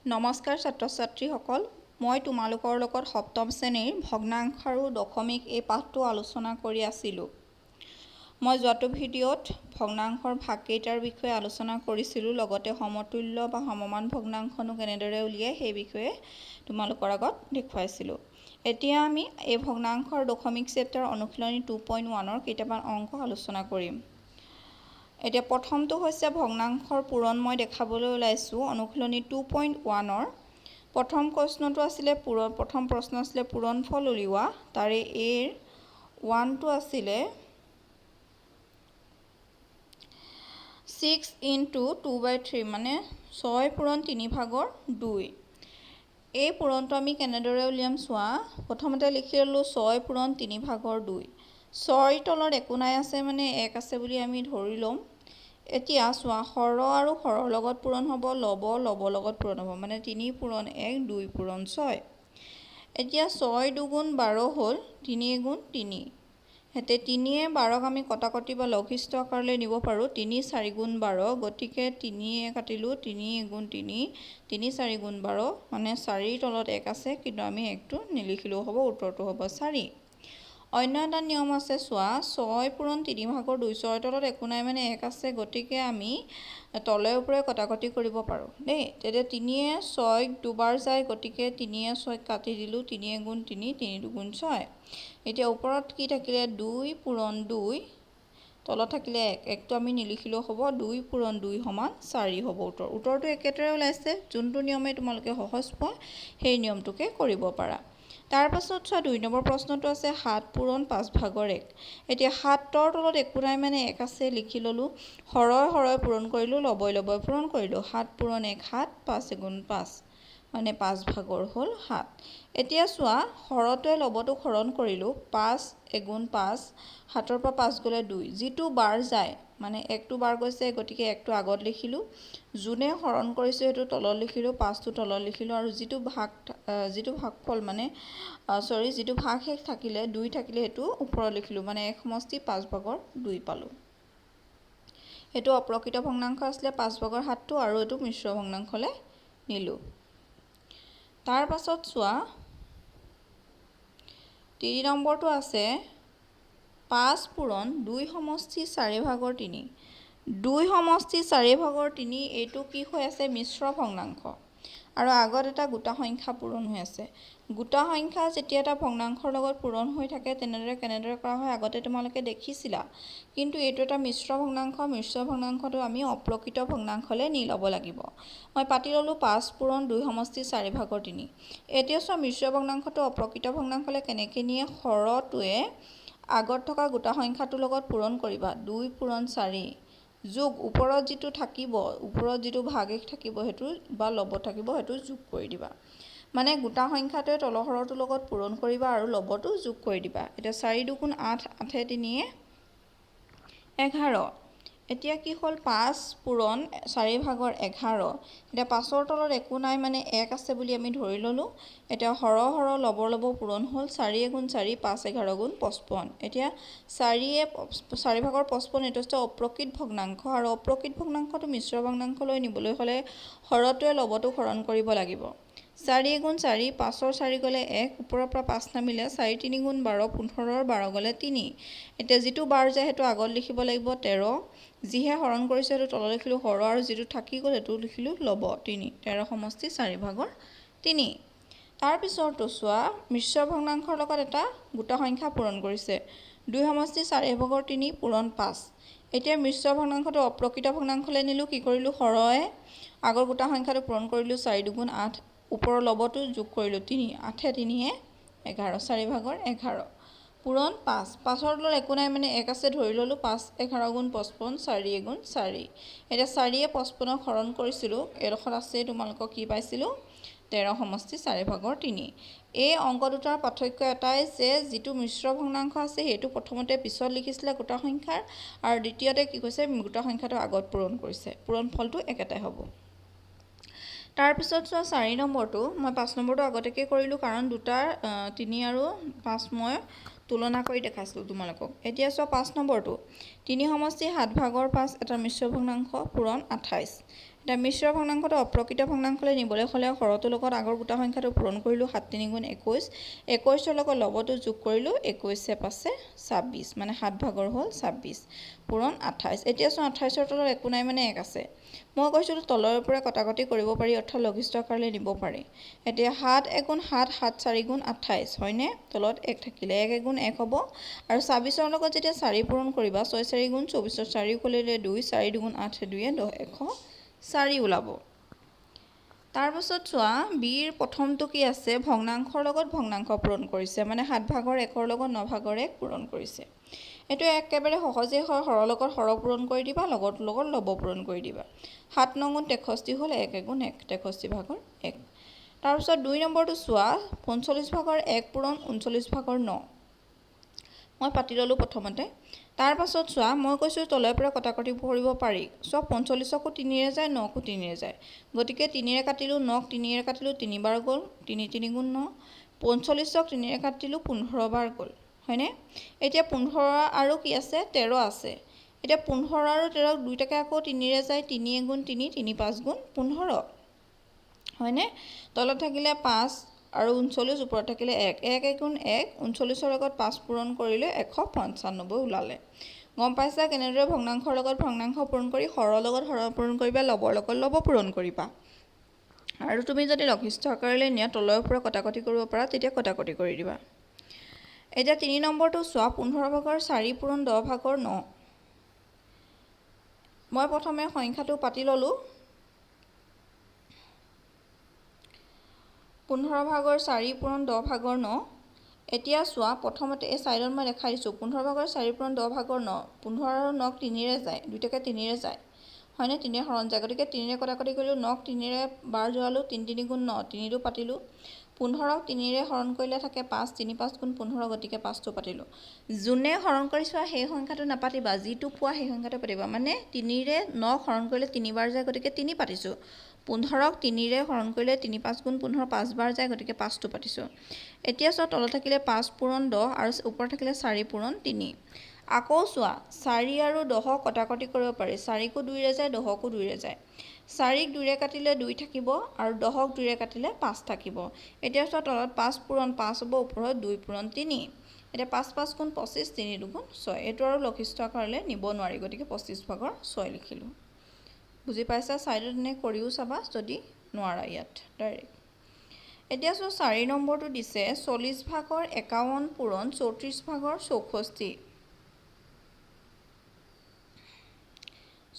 নমস্কাৰ ছাত্ৰ ছাত্ৰীসকল, মই তোমালোকৰ লগত সপ্তম শ্ৰেণীৰ ভগ্নাংশ আৰু দশমিক এই পাঠটো আলোচনা কৰি আছিলোঁ। মই যোৱাটো ভিডিঅ'ত ভগ্নাংশৰ ভাগকেইটাৰ বিষয়ে আলোচনা কৰিছিলোঁ, লগতে সমতুল্য বা সমমান ভগ্নাংশনো কেনেদৰে উলিয়ায় সেই বিষয়ে তোমালোকৰ আগত দেখুৱাইছিলোঁ। এতিয়া আমি এই ভগ্নাংশৰ দশমিক চেপ্টাৰ অনুশীলনী 2.1ৰ কেইটামান অংক আলোচনা কৰিম। এতিয়া প্ৰথমটো হৈছে ভগ্নাংশৰ পূৰণ মই দেখাবলৈ ওলাইছোঁ অনুশীলনী 2.1ৰ প্ৰথম প্ৰশ্ন আছিলে পূৰণফল উলিওৱা। তাৰে এৰ 1টো আছিলে 6 × 2/3 মানে 6 পূৰণ 3/2। এই পূৰণটো আমি কেনেদৰে উলিয়াম চোৱা। প্ৰথমতে লিখি ল'লোঁ 6 পূৰণ 3/2। 6ৰ তলত একো নাই আছে মানে 1 আছে বুলি আমি ধৰি ল'ম। এতিয়া চোৱা, হৰ আৰু হৰৰ লগত পূৰণ হ'ব, লবৰ লগত পূৰণ হ'ব, মানে 3 পূৰণ 1 2 পূৰণ 6। এতিয়া 6 2 × 12 হ'ল 3 × 3। হেতে 3য়ে 12ক আমি কটাকটি বা লঘিষ্ঠ আকাৰলৈ নিব পাৰোঁ। 3 4 × 12, গতিকে 3য়ে কাটিলোঁ 3 × 3 3 4 × 12 মানে 4ৰ তলত 1 আছে, কিন্তু আমি 1টো নিলিখিলেও হ'ব, উত্তৰটো হ'ব 4। অন্য এটা নিয়ম আছে চোৱা, 6 পূৰণ 3/2, 6ৰ তলত একো নাই মানে 1 আছে, গতিকে আমি তলে ওপৰে কটাকটি কৰিব পাৰোঁ দেই। তেতিয়া 3য়ে 6ক দুবাৰ যায়, গতিকে 3য়ে 6ক কাটি দিলোঁ, 3 × 3 3 2 6। এতিয়া ওপৰত কি থাকিলে 2 পূৰণ 2, তলত থাকিলে 1, 1টো আমি নিলিখিলেও হ'ব, 2 পূৰণ 2 = 4 হ'ব উত্তৰ। উত্তৰটো একেদৰে ওলাইছে। যোনটো নিয়মে তোমালোকে সহজ পোৱা সেই নিয়মটোকে কৰিব পাৰা। তাৰ পাছত চোৱা 2 নম্বৰ প্ৰশ্নটো আছে 7 পূৰণ 5/1। এতিয়া 7ৰ তলত একো নাই মানে 1 আছে, লিখি ল'লোঁ। হৰই পূৰণ কৰিলোঁ, লবই পূৰণ কৰিলোঁ। 7 পূৰণ 1 7, 5 × 5 মানে 5/2 হ'ল 7। এতিয়া চোৱা, হৰটোৱে লবটোক হৰণ কৰিলোঁ, 5 × 5, 7ৰ পৰা 5 গ'লে 2। যিটো বাৰ যায় মানে 1টো বাৰ গৈছে, গতিকে 1টো আগত লিখিলোঁ। যোনে হৰণ কৰিছোঁ সেইটো তলত লিখিলোঁ, 5টো তলত লিখিলোঁ, আৰু যিটো ভাগফল মানে যিটো ভাগশেষ থাকিলে 2 থাকিলে সেইটো ওপৰত লিখিলোঁ, মানে 1 সমষ্টি 5/2 পালোঁ। সেইটো অপ্ৰকৃত ভগ্নাংশ আছিলে 5/7টো, আৰু এইটো মিশ্ৰ ভগ্নাংশলৈ নিলোঁ। তাৰ পাছত চোৱা 3 নম্বৰটো আছে 5 পূৰণ 2 সমষ্টি 4/3। 2 সমষ্টি 4/3 এইটো কি হৈ আছে, মিশ্ৰ ভগ্নাংশ, আৰু আগত এটা গোটা সংখ্যা পূৰণ হৈ আছে। গোটা সংখ্যা যেতিয়া এটা ভগ্নাংশৰ লগত পূৰণ হৈ থাকে কেনেদৰে কৰা হয় আগতে তোমালোকে দেখিছিলা, কিন্তু এইটো এটা মিশ্ৰ ভগ্নাংশ। মিশ্ৰ ভগ্নাংশটো আমি অপ্ৰকৃত ভগ্নাংশলৈ নি ল'ব লাগিব। মই পাতি ল'লোঁ 5 পূৰণ 2 সমষ্টি 4/3। এতিয়া চোৱা, মিশ্ৰ ভগ্নাংশটো অপ্ৰকৃত ভগ্নাংশলৈ কেনেকৈ নিয়ে। হৰটোৱে আগত থকা গোটা সংখ্যাটোৰ লগত পূৰণ কৰিবা, 2 পূৰণ 4 যোগ ওপৰত যিটো থাকিব, ওপৰত যিটো ভাগশেষ থাকিব সেইটো বা লব থাকিব সেইটো যোগ কৰি দিবা। মানে গোটা সংখ্যাটোৱে তলৰ হৰটোৰ লগত পূৰণ কৰিবা আৰু লবটো যোগ কৰি দিবা। এতিয়া 4 2 × 8, 8 3 11। এতিয়া কি হ'ল, 5 পূৰণ 4/11। এতিয়া 5ৰ তলত একো নাই মানে 1 আছে বুলি আমি ধৰি ল'লোঁ। এতিয়া হৰ লবৰ পূৰণ হ'ল, 4 × 4 5 11 × 55। এতিয়া 4/55 এইটো হৈছে অপ্ৰকৃত ভগ্নাংশ, আৰু অপ্ৰকৃত ভগ্নাংশটো মিশ্ৰ ভগ্নাংশলৈ নিবলৈ হ'লে হৰটোৱে লবটোক হৰণ কৰিব লাগিব। 4 × 4, 5ৰ 4 গ'লে 1, ওপৰৰ পৰা 5 নামিলে 4 3 × 12, 15ৰ 12 গ'লে 3। এতিয়া যিটো বাৰ যায় সেইটো আগত লিখিব লাগিব, 13। যিহে হৰণ কৰিছোঁ সেইটো তলত লিখিলোঁ হৰ, আৰু যিটো থাকি গ'ল সেইটো লিখিলোঁ লব 3। 13 সমষ্টি 4/3। তাৰ পিছৰটো চোৱা, মিশ্ৰ ভগ্নাংশৰ লগত এটা গোটা সংখ্যা পূৰণ কৰিছে, 2 সমষ্টি 4/3 পূৰণ 5। এতিয়া মিশ্ৰ ভগ্নাংশটো অপ্ৰকৃত ভগ্নাংশলৈ নিলোঁ। কি কৰিলোঁ, হৰয়ে আগৰ গোটা সংখ্যাটো পূৰণ কৰিলোঁ, 4 2 × 8, ওপৰৰ লবটো যোগ কৰিলোঁ 3, 8 3 11, 4/11 পূৰণ 5। 5ৰ তলত একো নাই মানে 1 আছে, ধৰি ল'লোঁ। 5 11 × 55, 4 × 4। এতিয়া 4য়ে 55ক হৰণ কৰিছিলোঁ, এইডোখৰত আছে তোমালোকক কি পাইছিলোঁ, 13 সমষ্টি 4/3। এই অংক দুটাৰ পাৰ্থক্য এটাই যে যিটো মিশ্ৰ ভগ্নাংশ আছে সেইটো প্ৰথমতে পিছত লিখিছিলে গোটা সংখ্যাৰ, আৰু দ্বিতীয়তে কি কৈছে, গোটা সংখ্যাটো আগত পূৰণ কৰিছে। পূৰণ ফলটো একেটাই হ'ব। তাৰপিছত চোৱা 4 নম্বৰটো, মই 5 নম্বৰটো আগতীয়াকৈ কৰিলোঁ কাৰণ দুটাৰ 3 আৰু 5 মই তুলনা কৰি দেখাইছিলোঁ তোমালোকক। এতিয়া চোৱা 5 নম্বৰটো, 3 সমষ্টি 7/5 এটা মিশ্ৰ ভগ্নাংশ, পূৰণ 28। এতিয়া মিশ্ৰ ভগ্নাংশটো অপ্ৰকৃত ভগ্নাংশলৈ নিবলৈ হ'লে হৰটোৰ লগত আগৰ গোটা সংখ্যাটো পূৰণ কৰিলোঁ 7 × 3 = 21 21ৰ লগত লবটো যোগ কৰিলোঁ 21 × 5 = 26 মানে 7 ভাগৰ হ'ল 26 পূৰণ 28 এতিয়া চোন 28ৰ তলত একো নাই মানে 1 আছে মই কৈছিলোঁ তলৰ পৰা কটাকটি কৰিব পাৰি অৰ্থাৎ লঘিষ্ঠ আকাৰলৈ নিব পাৰি এতিয়া 7 × 7 7 4 × 28 হয়নে তলত 1 থাকিলে 1 × 1 হ'ব আৰু 26ৰ লগত যেতিয়া 4 পূৰণ কৰিবা 6 4 × 24 4 কৰিলে 2 4 2 8 2 10 104 ওলাব তাৰ পাছত চোৱা বিৰ প্ৰথমটো কি আছে ভগ্নাংশৰ লগত ভগ্নাংশ পূৰণ কৰিছে মানে 7 ভাগৰ 1ৰ লগত 9 ভাগৰ 1 পূৰণ কৰিছে এটো একেবাৰে সহজে হয় হৰৰ লগত হৰ পূৰণ কৰি দিবা লগত লব পূৰণ কৰি দিবা 7 9 × 63 হ'ল 1 × 1 63 ভাগৰ 1 তাৰ পাছত 2 নম্বৰটো চোৱা 45 ভাগৰ 1 পূৰণ 39 ভাগৰ 9 মই পাতি ললো প্ৰথমতে তাৰ পাছত চোৱা মই কৈছো তলৰ পৰা কটাকটি কৰিব পাৰি সব 45কো 3 ৰে যায় 9কো 3 ৰে যায় গতিকে 3 ৰে কাটিলো 9ক 3 ৰে কাটিলো 3 বাৰ গ'ল 3 3 × 9 45ক 3 ৰে কাটিলো 15 বাৰ গ'ল হয়নে এতিয়া 15 আৰু কি আছে 13 আছে এতিয়া 15 আৰু 13ক দুইটাকে আকৌ 3 ৰে যায় 3 × 3 3 5 × 15 হয়নে তলত থাকিলে 5 আৰু 39 ওপৰত থাকিলে 1 1 1 × 1 39ৰ লগত 5 পূৰণ কৰিলে 195 ওলালে গম পাইছা কেনেদৰে ভগ্নাংশৰ লগত ভগ্নাংশ পূৰণ কৰি হৰৰ লগত হৰ পূৰণ কৰিবা লবৰ লগত লব পূৰণ কৰিবা আৰু তুমি যদি লঘিষ্ঠ আকাৰলৈ নিয়া তলৰ পৰা কটাকটি কৰিব পাৰা তেতিয়া কটাকটি কৰি দিবা এতিয়া 3 নম্বৰটো চোৱা 15 ভাগৰ 4 পূৰণ 10 ভাগৰ 9 মই প্ৰথমে সংখ্যাটো পাতি ললো 15 ভাগৰ 4 পূৰণ 10 ভাগৰ 9 এতিয়া চোৱা প্ৰথমতে এই সাইডত মই দেখাই দিছো 15 ভাগৰ 4 পূৰণ 10 ভাগৰ 9 15 আৰু 9ক 3 ৰে যায় দুইটাকে 3 ৰে যায় হয়নে 3 হৰণ যায় গতিকে 3 ৰে কটাকটি কৰিলো 9ক 3 ৰে বাৰ যোৱালো 3 3 × 9 3 টো পাতিলো 15ক 3 ৰে হৰণ কৰিলে থাকে 5 3 5 × 15 গতিকে 5 টো পাতিলো যোনে হৰণ কৰিছোৱা সেই সংখ্যাটো নাপাতিবা যিটো পোৱা সেই সংখ্যাটো পাতিবা মানে 3 ৰে 9ক হৰণ কৰিলে 3 বাৰ যায় গতিকে 3 পাতিছো 15ক 3 ৰে হৰণ কৰিলে 3 5 × 15 5 বাৰ যায় গতিকে 5 টো পাতিছো এতিয়া চোৱা তলত থাকিলে 5 পূৰণ 10 আৰু ওপৰত থাকিলে 4 পূৰণ 3 আকৌ চোৱা 4 আৰু 10ক কটাকটি কৰিব পাৰি 4কো 2 ৰে যায় 10কো 2 ৰে যায় 4ক 2 ৰে কাটিলে 2 থাকিব আৰু 10ক 2 ৰে কাটিলে 5 থাকিব এতিয়া চোৱা তলত 5 পূৰণ 5 হ'ব ওপৰত 2 পূৰণ 3 এতিয়া 5 5 × 25 3 2 × 6 এইটো আৰু লঘিষ্ঠ আকাৰলৈ নিব নোৱাৰি গতিকে 25 ভাগৰ 6 লিখিলো বুজি পাইছা সাইডত এনে কৰিও চাবা যদি নোৱাৰা ইয়াত ডাইৰেক্ট এতিয়া চোৱা 4 নম্বৰটো দিছে 40 ভাগৰ 51 পূৰণ 34 ভাগৰ 64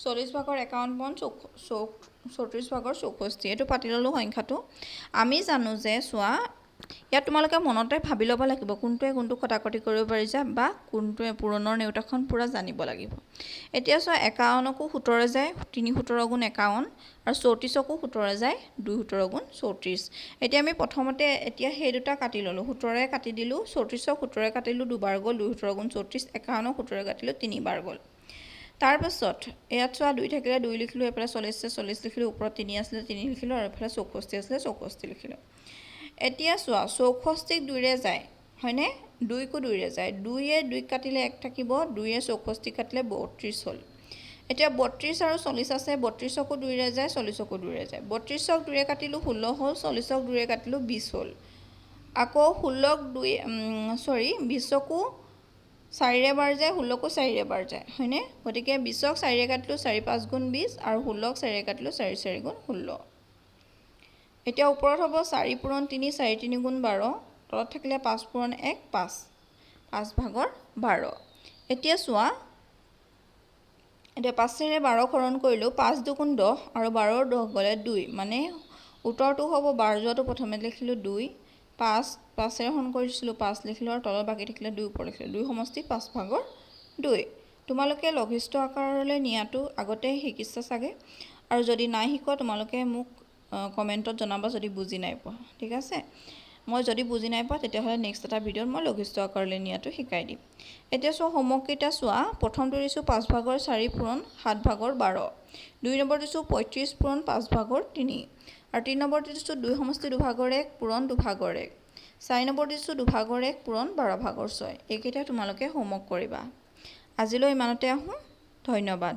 40 ভাগৰ 51 পূৰণ 34 ভাগৰ 64 এইটো পাতি ললো সংখ্যাটো আমি জানো যে চোৱা ইয়াত তোমালোকে মনতে ভাবি ল'ব লাগিব কোনটোৱে কোনটো কটাকটি কৰিব পাৰিছা বা কোনটোৱে পূৰণৰ নেউতাখন পুৰা জানিব লাগিব এতিয়া চোৱা 51কো 17 ৰে যায় 3 17 × 51 আৰু 34কো 17 ৰে যায় 2 17 × 34 এতিয়া আমি প্ৰথমতে এতিয়া সেই দুটা কাটি ললো 17 ৰে কাটি দিলো 34ক 17 ৰে কাটিলো দুবাৰ গ'ল 2 17 × 34 51ক 17 ৰে কাটিলো 3 বাৰ গ'ল তাৰ পাছত ইয়াত চোৱা 2 থাকিলে 2 লিখিলো এফালে 40 আছে 40 লিখিলো ওপৰত 3 আছিল 3 লিখিলো আৰু এফালে 64 আছিল 64 লিখিলো এতিয়া চোৱা 64ক 2 ৰে যায় হয়নে 2কো 2 ৰে যায় 2 এ 2 কাটিলে 1 থাকিব 2 এ 64 কাটিলে 32 হ'ল এতিয়া 32 আৰু 40 আছে 32কো 2 ৰে যায় 40কো 2 ৰে যায় 32ক 2 ৰে কাটিলো 16 হ'ল 40ক 2 ৰে কাটিলো 20 হ'ল আকৌ 16ক 20কো 4 ৰে বাৰ যায় 16কো 4 ৰে বাৰ যায় হয়নে গতিকে 20ক 4 ৰে কাটিলো 4 5 × 20 আৰু 16ক 4 ৰে কাটিলো 4 4 × 16 এতিয়া ওপৰত হ'ব 4 পূৰণ 3 4 3 × 12 তলত থাকিলে 5 পূৰণ 1 5 5 ভাগৰ 12 এতিয়া চোৱা এতিয়া 5 ৰে 12 হৰণ কৰিলো 5 2 × 10 আৰু 12 10 গলে 2 মানে উত্তৰটো হ'ব 12 যোৱাটো প্ৰথমে লিখিলো 2 5 5 ৰে হৰণ কৰিছিলো 5 লিখিলো আৰু তলত বাকি থাকিলে 2 ওপৰত লিখিলো 2 সমষ্টি 5 ভাগৰ 2 তোমালোকে লঘিষ্ঠ আকাৰলৈ নিয়াটো আগতে শিকিছা চাগে আৰু যদি নাই শিকোৱা তোমালোকে মোক কমেন্টত জনাবা যদি বুজি নাই পোৱা ঠিক আছে মই যদি বুজি নাই পোৱা তেতিয়া হলে নেক্সট এটা ভিডিঅত মই লঘিষ্ঠ আকাৰলৈ নিয়াটো শিকাই দিম এতিয়া চোৱা হোমৱৰ্ক কেইটা চোৱা প্ৰথমটো দিছো 5 ভাগৰ 4 পূৰণ 7 ভাগৰ 12 2 নম্বৰ দিছো 35 পূৰণ 5 ভাগৰ 3 আৰু 3 নম্বৰ দিছো 2 সমষ্টি 2 ভাগৰ 1 পূৰণ 2 ভাগৰ 1 4 নম্বৰ দিছো 2 ভাগৰ 1 পূৰণ 12 ভাগৰ 6 এইকেইটা তোমালোকে হোমৱৰ্ক কৰিবা আজিলৈ ইমানতে আহো ধন্যবাদ